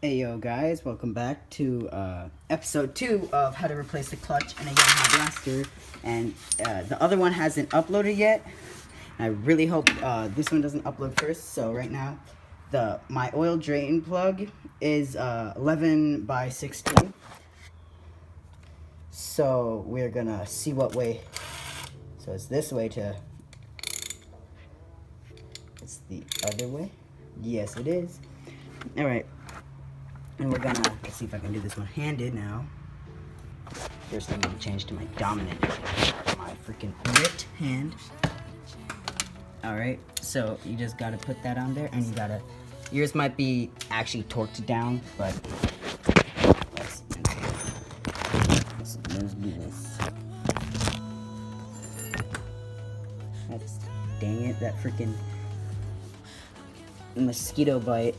Hey yo guys, welcome back to episode 2 of how to replace the clutch in a Yamaha Blaster, and the other one hasn't uploaded yet. I really hope this one doesn't upload first. So right now my oil drain plug is 11 by 16, so we're gonna see what way. So it's this way to, it's the other way. Yes, it is. All right. And we're gonna, let's see if I can do this one handed now. First I'm gonna change to my dominant, my freaking ripped hand. Alright, so you just gotta put that on there, and you gotta, yours might be actually torqued down, but let's do this. Dang it, that freaking mosquito bite.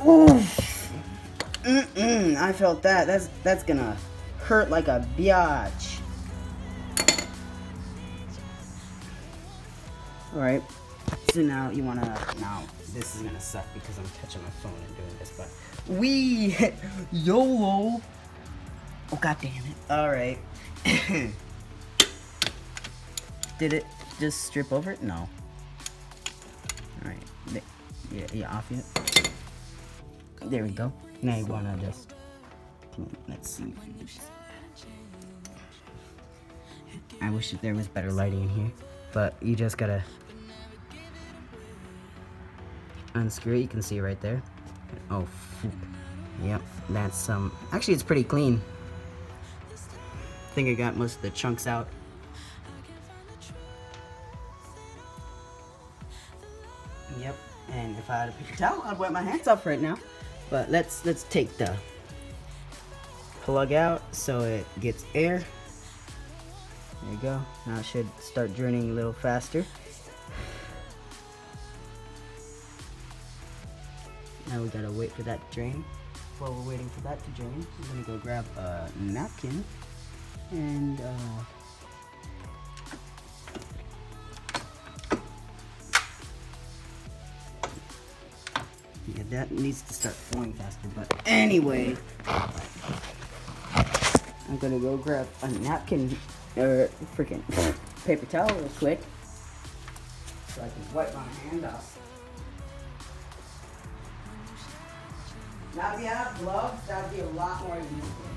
Oof! I felt that. That's gonna hurt like a biatch. Alright. So now you wanna, now this is gonna suck because I'm touching my phone and doing this, but YOLO! Oh god damn it. Alright. Did it just strip over it? No. Alright. Yeah, off yet? There we go. Now you wanna just, let's see. I wish there was better lighting in here, but you just gotta unscrew it. You can see right there. Oh, yep, that's some. Actually, it's pretty clean. I think I got most of the chunks out. Yep, and if I had a paper towel, I'd wipe my hands off right now. But let's take the plug out so it gets air. There you go. Now it should start draining a little faster. Now we gotta wait for that to drain. While we're waiting for that to drain, I'm gonna go grab a napkin and yeah, that needs to start flowing faster, but anyway, I'm gonna go grab a napkin, or freaking paper towel real quick, so I can wipe my hand off. Now if you have gloves, that would be a lot more useful.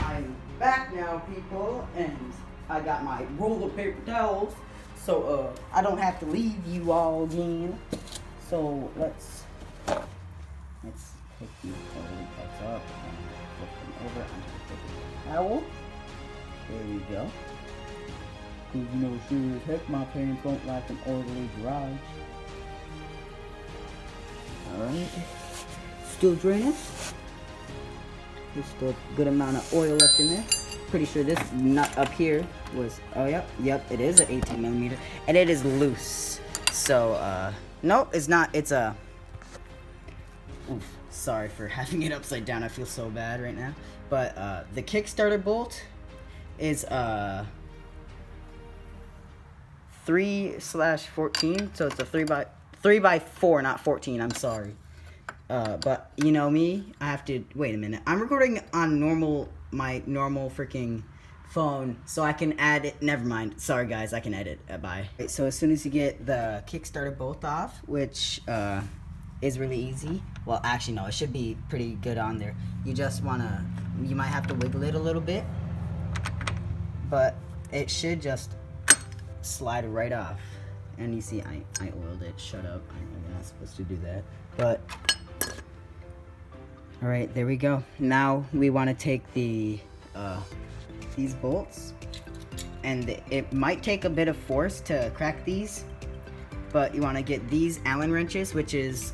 I'm back now, people, and I got my roll of paper towels, so I don't have to leave you all again. So let's pick these folding parts up and flip them over onto the paper towel. There we go. Cause you know, sure as heck, my parents won't like an orderly garage. All right, still draining. There's still a good amount of oil left in there. Pretty sure this nut up here was, oh yep, it is an 18mm, and it is loose. So, no, it's not, it's a, oof, sorry for having it upside down, I feel so bad right now. But, the Kickstarter bolt is, 3/14, so it's a 3 by 4, not 14, I'm sorry. But you know me, I have to, wait a minute, I'm recording on my normal freaking phone, so I can add it, never mind, sorry guys, I can edit, bye. So as soon as you get the Kickstarter bolt off, which is really easy, Well, actually, no, it should be pretty good on there. You just wanna, you might have to wiggle it a little bit, but it should just slide right off. And you see, I oiled it. Shut up. I'm not supposed to do that. But, all right, there we go. Now we want to take the these bolts, and it might take a bit of force to crack these, but you want to get these Allen wrenches, which is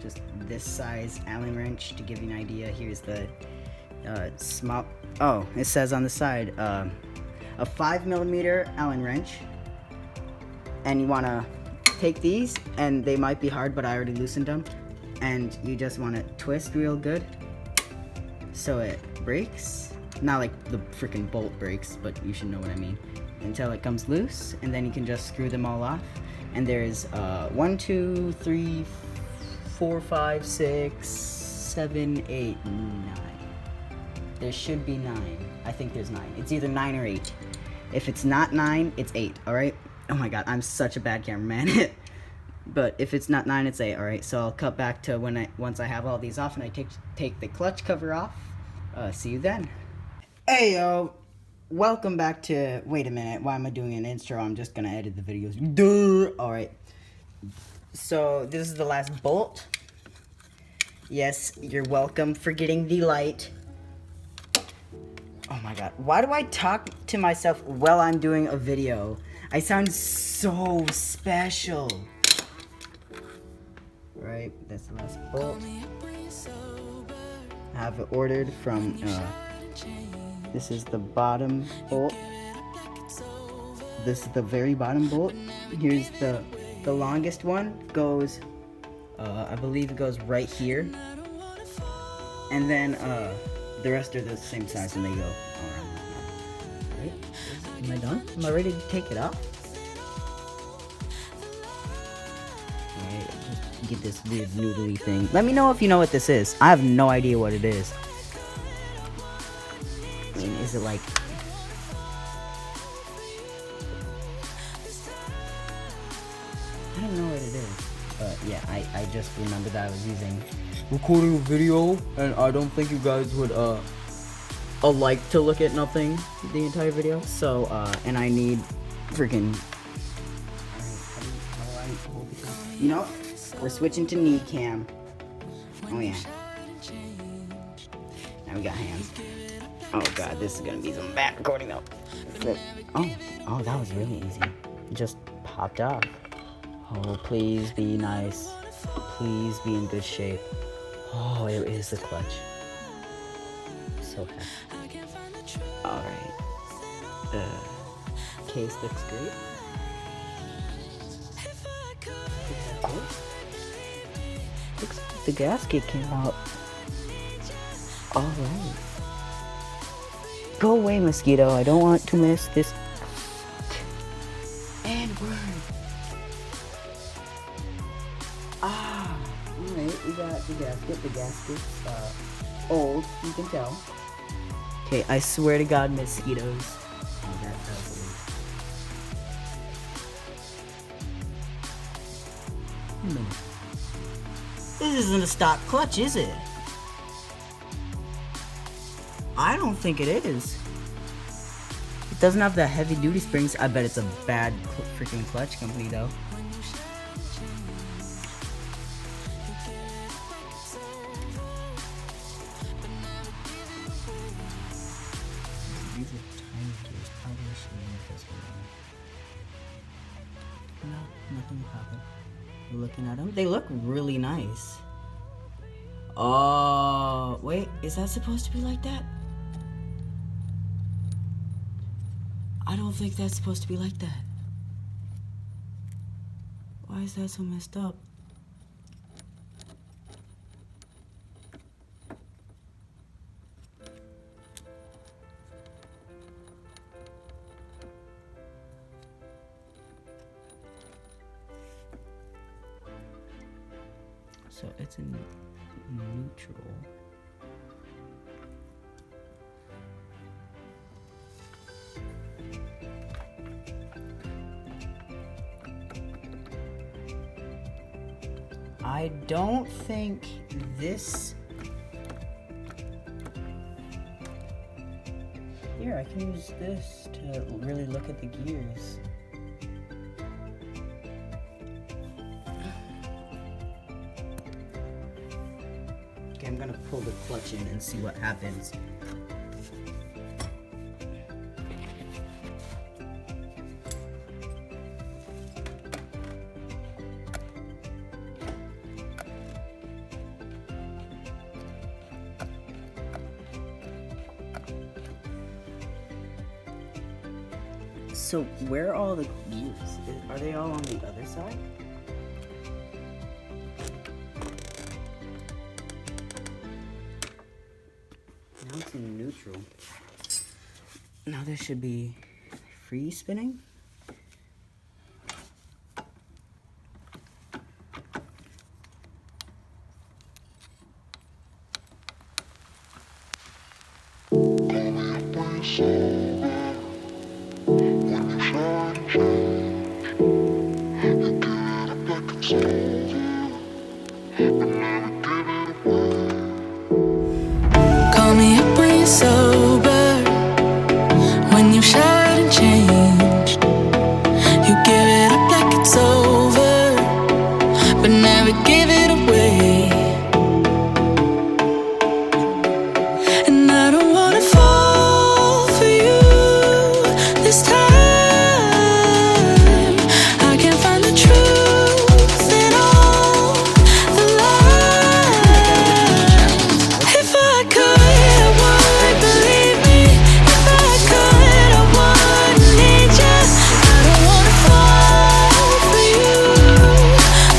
just this size Allen wrench. To give you an idea, here's the small. Oh, it says on the side a 5mm Allen wrench. And you want to take these, and they might be hard, but I already loosened them. And you just want to twist real good so it breaks. Not like the freaking bolt breaks, but you should know what I mean. Until it comes loose, and then you can just screw them all off. And there's 1, 2, 3, 4, 5, 6, 7, 8, 9. There should be 9. I think there's 9. It's either 9 or 8. If it's not 9, it's 8, alright? Oh my god, I'm such a bad cameraman. But if it's not 9, it's 8, alright? So I'll cut back to once I have all these off and I take the clutch cover off. See you then. Hey yo, welcome back to, wait a minute, why am I doing an intro? I'm just gonna edit the videos. Duh! Alright. So this is the last bolt. Yes, you're welcome for getting the light. Oh my god, why do I talk to myself while I'm doing a video? I sound so special. Right, that's the last bolt. I have it ordered from, this is the bottom bolt. This is the very bottom bolt. Here's the longest one, goes, I believe it goes right here. And then, the rest are the same size and they go around. Right? Am I done? Am I ready to take it off? Alright, just get this weird noodly thing. Let me know if you know what this is. I have no idea what it is. I mean, is it like... I don't know what it is. But yeah, I just remember that I was recording a video, and I don't think you guys would like to look at nothing the entire video. So and I need freaking, you know, we're switching to knee cam. Oh yeah, now we got hands. Oh god, this is gonna be some bad recording though. Oh, that was really easy. It just popped off. Oh, please be nice. Please be in good shape. Oh, it is the clutch. I'm so happy. Alright. Case looks great. Oh. Looks like the gasket came out. Alright. Go away, mosquito. I don't want to miss this. And word. Alright, we got the gasket. The gasket's old, you can tell. Okay, I swear to God, mosquitoes. Oh, that weird. This isn't a stock clutch, is it? I don't think it is. It doesn't have the heavy duty springs. I bet it's a bad freaking clutch company though. These are tiny gears. Probably should move this one. No, nothing happened. You're looking at them. They look really nice. Oh, wait. Is that supposed to be like that? I don't think that's supposed to be like that. Why is that so messed up? So it's in neutral. I don't think this... Here, I can use this to really look at the gears. Okay, I'm gonna pull the clutch in and see what happens. So where are all the gears? Are they all on the other side? Now it's in neutral. Now this should be free spinning. Call me up when you're sober, when you've shot and changed. You give it up like it's over, but never give it away. And I don't wanna fall for you this time. I can't find the truth in all the lies. If I could, I would, believe me. If I could, I would need you. I don't wanna fall for you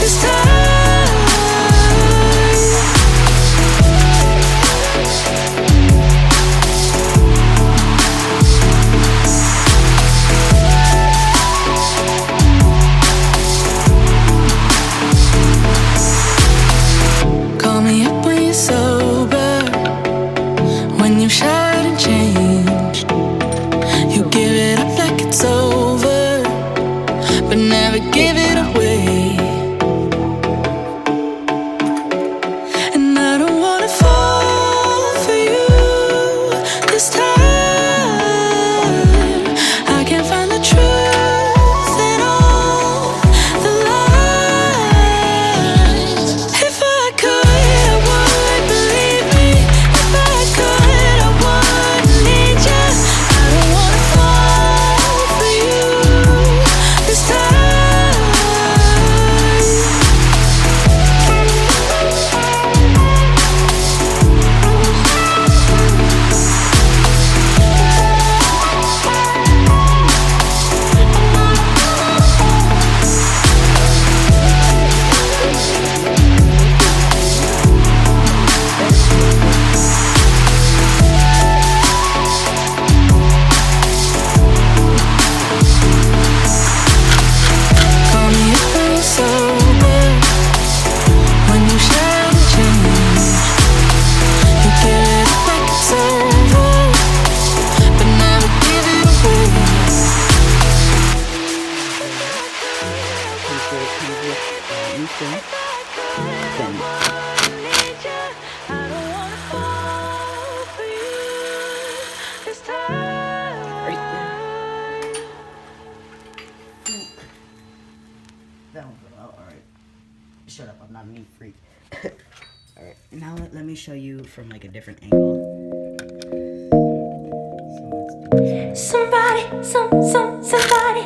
this time. Call me up when you're sober, when you've shot and changed. You give it up like it's over, but never give it away. And I don't wanna fall for you this time. I can't find the truth in all the lies. If I could, I would, believe me. If I could, I would need you. I don't wanna fall for you this time. Call me up when you're sober, when you shine and change. You give it up like it's over, but never give it away. I don't wanna fall for you this time. Right there. That one fell out. Alright. Shut up, I'm not a neat freak. Alright, now let me show you from like a different angle. So let's do this. Somebody. Somebody.